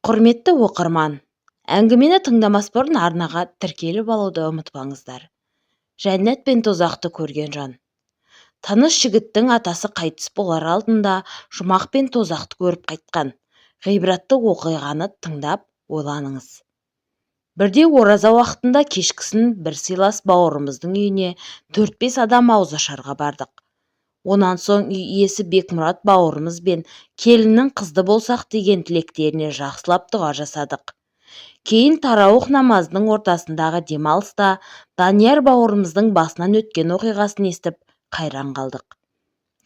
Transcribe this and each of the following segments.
Құрметті оқырман, әңгімені тыңдамас бұрын арнаға тіркеліп алуды ұмытпаңыздар. Жәннат пен тозақты көрген жан. Тыныш жігіттің атасы қайтыс болар алдында жұмақ пен тозақты көріп қайтқан. Ғибратты оқиғаны тыңдап ойланыңыз. Бірде ораза уақытында кешкісін бір сыйлас бауырымыздың үйіне 4-5 адам ауызашарға бардық. Онан соң үй иесі Бекмұрат бауырымыз бен келіннің қызды болсақ деген тілектеріне жақсылап дұға жасадық. Кейін тарауых намазының ортасындағы демалыста Данияр бауырымыздың басынан өткен оқиғасын естіп қайран қалдық.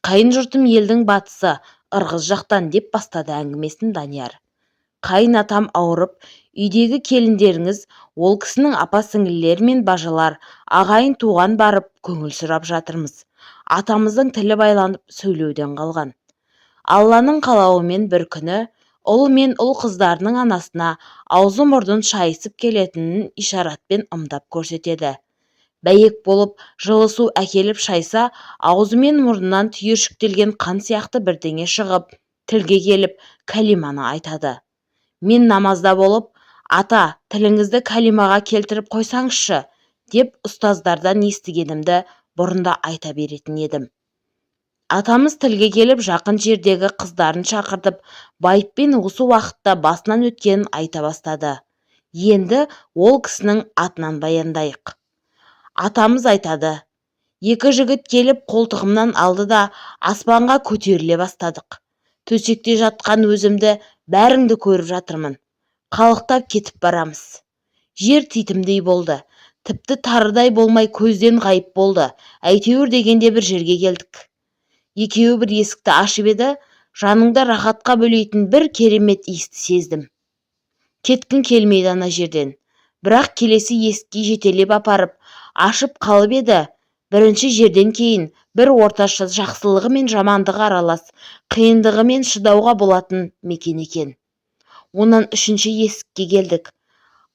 Қайын жұртым елдің батысы, Ырғыз жақтан деп бастады әңгімесін Данияр. Қайын атам ауырып, үйдегі келіндеріңіз, ол кісінің апа-сіңлілері мен бажалар, ағайын туған барып көңіл сұрап жатырмыз. Атамыздың тілі байланып сөйлеуден қалған. Алланың қалауымен бір күні ұл мен ұл қыздарының анасына аузы мұрнын шайысып келетінін ишаратпен ымдап көрсетеді. Бәйек болып жылы су әкеліп шайса, аузы мен мұрнынан түйіршіктелген қан сияқты бірдеңе шығып, тілге келіп кәлиманы айтады. Мен намазда болып, ата, тіліңізді кәлимаға келтіріп қойсаңызшы, деп ұстаздардан естігенімді бұрында айта беретін едім. Атамыз тілге келіп жақын жердегі қыздарын шақыртып, байыппен осы уақытта басынан өткенін айта бастады. Енді ол кісінің атынан баяндайық. Атамыз айтады: екі жігіт келіп қолтығымнан алды да аспанға көтеріле бастадық. Төсекте жатқан өзімді бәріңді көріп жатырмын. Қалықтап кетіп барамыз. Жер титімдей болды. Тіпті тарыдай болмай көзден ғайып болды. Әйтеуір дегенде бір жерге келдік. Екеуі бір есікті ашып еді, жаныңда рахатқа бөлейтін бір керемет иісті сездім. Кеткін келмейді ана жерден. Бірақ келесі есікке жетелеп апарып, ашып қалып еді, бірінші жерден кейін бір орташа жақсылығы мен жамандығы аралас, қиындығы мен шыдауға болатын мекен екен. Онан үшінші есікке келдік.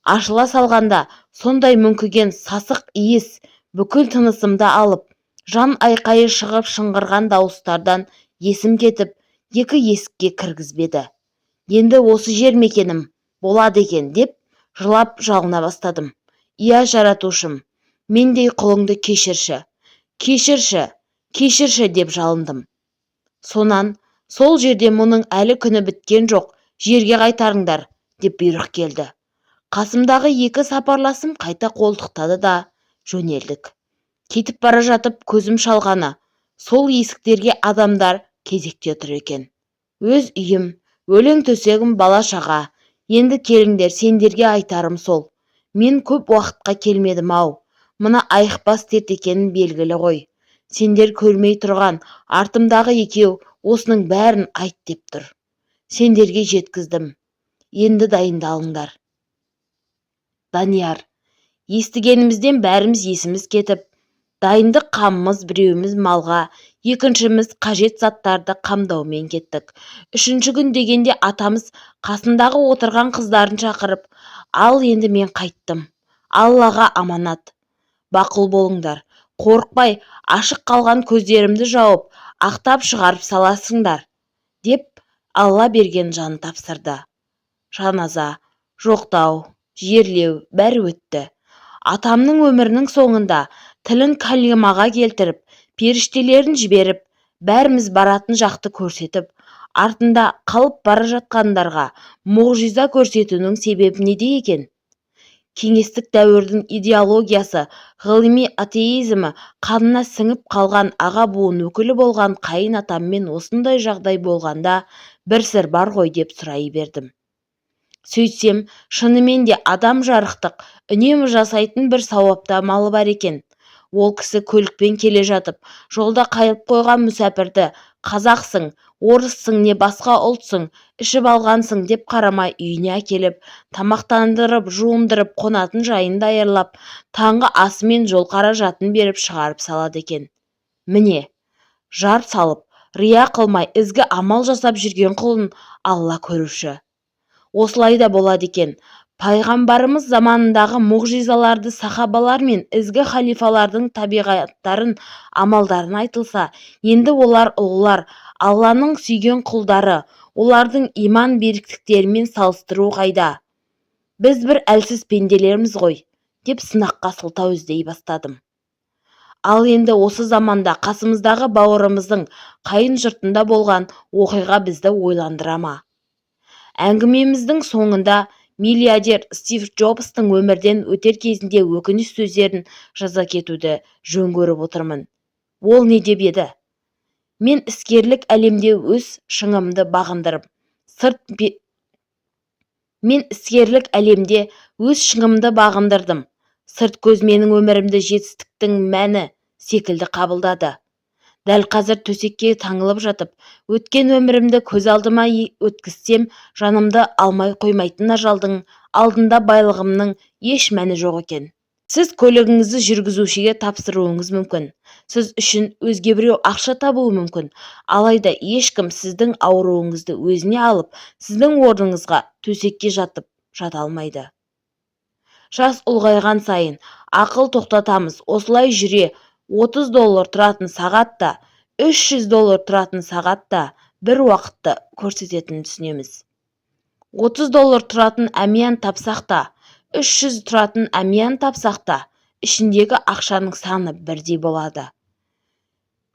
Ашыла салғанда сондай мүңкіген сасық иіс бүкіл тынысымды алып, жан айқайы шығып шыңғырған дауыстардан есім кетіп, екі есікке кіргізбеді. Енді осы жер мекенім болады екен деп жылап жалына бастадым. Ия жаратушым, мендей құлыңды кешірші, кешірші, кешірші деп жалындым. Сонан сол жерде мұның әлі күні біткен жоқ, жерге қайтарыңдар деп бұйрық келді. Қасымдағы екі сапарласым қайта қолтықтады да жөнелдік. Кетіп бара жатып көзім шалғаны, сол есіктерге адамдар кезекте тұр екен. Өз үйім, өлең төсегім, бала-шаға. Енді келіңдер, сендерге айтарым сол. Мен көп уақытқа келмедім ау. Мына айықпас дерт екенін белгілі ғой. Сендер көрмей тұрған артымдағы екеу осының бәрін айт деп тұр. Сендерге жеткіздім. Енді дайындалыңдар. Данияр: естігенімізден бәріміз есіміз кетіп, дайындық қамымыз біреуіміз малға, екіншіміз қажет заттарды қамдаумен кеттік. Үшінші күн дегенде атамыз қасындағы отырған қыздарын шақырып: ал енді мен қайттым. Аллаға аманат. Бақыл болыңдар. Қорықпай, ашық қалған көздерімді жауып, ақтап шығарып саласыңдар, деп Алла берген жан тапсырды. Жаназа, жоқтау, жерлеу бәрі өтті. Атамның өмірінің соңында тілін кәлимаға келтіріп, періштелерін жіберіп, бәріміз баратын жақты көрсетіп, артында қалып бара жатқандарға мұғжиза көрсетуінің себебі неде екен? Кеңестік дәуірдің идеологиясы, ғылыми атеизмі қанына сіңіп қалған аға буын өкілі болған қайын атаммен осындай жағдай болғанда бір сыр бар ғой деп сұрай бердім. Сөйтсем, шынымен де адам жарықтық, үнемі жасайтын бір сауапты амалы бар екен. Ол кісі көлікпен келе жатып, жолда қайып қойған мүсәпірді қазақсың, орыссың не басқа ұлтсың, ішіп алғансың деп қарамай үйіне әкеліп, тамақтандырып, жуындырып, қонатын жайын даярлап, таңғы асы мен жол қаражатын беріп шығарып салады екен. Міне, жар салып, рия қылмай ізгі амал жасап жүрген құлын Алла көруші. Осылай да болады екен. Пайғамбарымыз заманындағы мұғжизаларды сахабалар мен ізгі халифалардың табиғаттарын, амалдарын айтылса, енді олар ұлылар, Алланың сүйген құлдары, олардың иман беріктіктерімен салыстыру қайда? Біз бір әлсіз пенделерміз ғой, деп сынаққа сылтау іздей бастадым. Ал енді осы заманда қасымыздағы бауырымыздың қайын жұртында болған оқиға бізді ойландыра ма? Әңгімеміздің соңында миллиардер Стив Джобстың өмірден өтер кезінде өкініш сөздерін жаза кетуді жөн көріп отырмын. Ол не деп еді? Мен іскерлік әлемде өз шыңымды бағындырып, сырт көз менің өмірімді жетістіктің мәні секілді қабылдады. Дәл қазір төсекке таңылып жатып, өткен өмірімді көз алдыма өткізсем, жанымды алмай қоймайтын ажалдың алдында байлығымның еш мәні жоқ екен. Сіз көлігіңізді жүргізушіге тапсыруыңыз мүмкін. Сіз үшін өзге біреу ақша табуы мүмкін. Алайда ешкім сіздің ауруыңызды өзіне алып, сіздің орныңызға төсекке жата алмайды. Жас ұлғайған сайын ақыл тоқтатамыз. Осылай жүре $30 тұратын сағат та, $300 тұратын сағат та бір уақытты көрсететінін түсінеміз. $30 тұратын әмиян тапсақ та, 300 тұратын әмиян тапсақ та, ішіндегі ақшаның саны бірдей болады.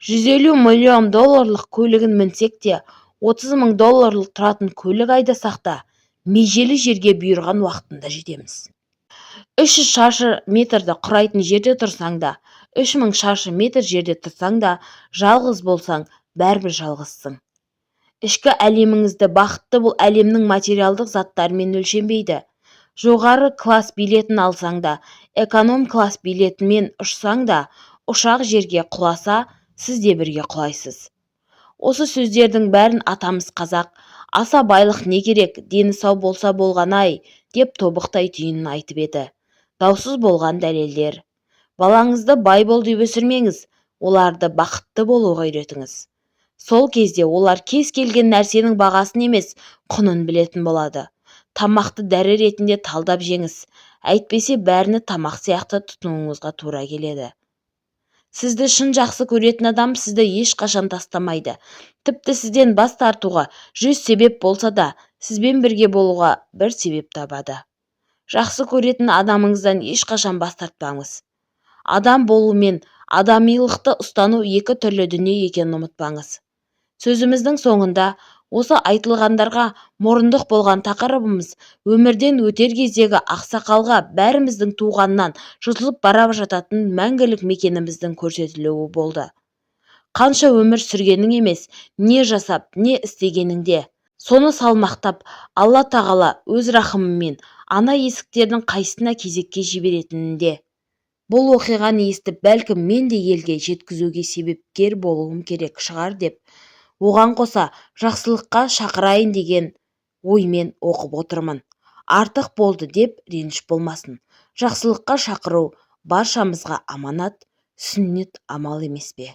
$150 миллион көлігін мінсек те, $30 мың тұратын көлік айдасақ та, межелі жерге бұйырған уақытында жетеміз. 300 шаршы метрді құрайтын жерде тұрсаң да, 3000 шаршы метр жерде тұрсаң да, жалғыз болсаң, бәрібір жалғызсың. Ішкі әлеміңізді бақытты бұл әлемнің материалдық заттарымен өлшенбейді. Жоғары класс билетін алсаң да, эконом класс билетімен ұшсаң да, ұшақ жерге құласа, сіз де бірге құлайсыз. Осы сөздердің бәрін атамыз қазақ, аса байлық не керек, дені сау болса болған-ай, деп тобықтай түйінін айтып еді. Даусыз болған дәлелдер. Балаңызды бай бол деп өсірмеңіз, оларды бақытты болуға үйретіңіз. Сол кезде олар кез келген нәрсенің бағасын емес, құнын білетін болады. Тамақты дәрі ретінде талдап жеңіз, әйтпесе бәріне тамақ сияқты тұтынуыңызға тура келеді. Сізді шын жақсы көретін адам сізді ешқашан тастамайды. Тіпті сізден бас тартуға 100 себеп болса да, сізбен бірге болуға бір себеп табады. Жақсы көретін адамыңыздан ешқашан бас тартпаңыз. Адам болу мен адамилықты ұстану екі түрлі дүние екенін ұмытпаңыз. Сөзіміздің соңында осы айтылғандарға мұрындық болған тақырыбымыз өмірден өтер кездегі ақсақалға бәріміздің туғаннан жұтылып бара жататын мәңгілік мекеніміздің көрсетілуі болды. Қанша өмір сүргенің емес, не жасап, не істегеніңде. Соны салмақтап, Алла тағала өз рахымымен ана есіктердің қайсына кезекке жіберетінінде. Бұл оқиғаны естіп, бәлкім мен де елге жеткізуге себепкер болуым керек шығар деп, оған қоса жақсылыққа шақырайын деген оймен оқып отырмын. Артық болды деп реніш болмасын. Жақсылыққа шақыру баршамызға аманат, сүннет амал емес пе?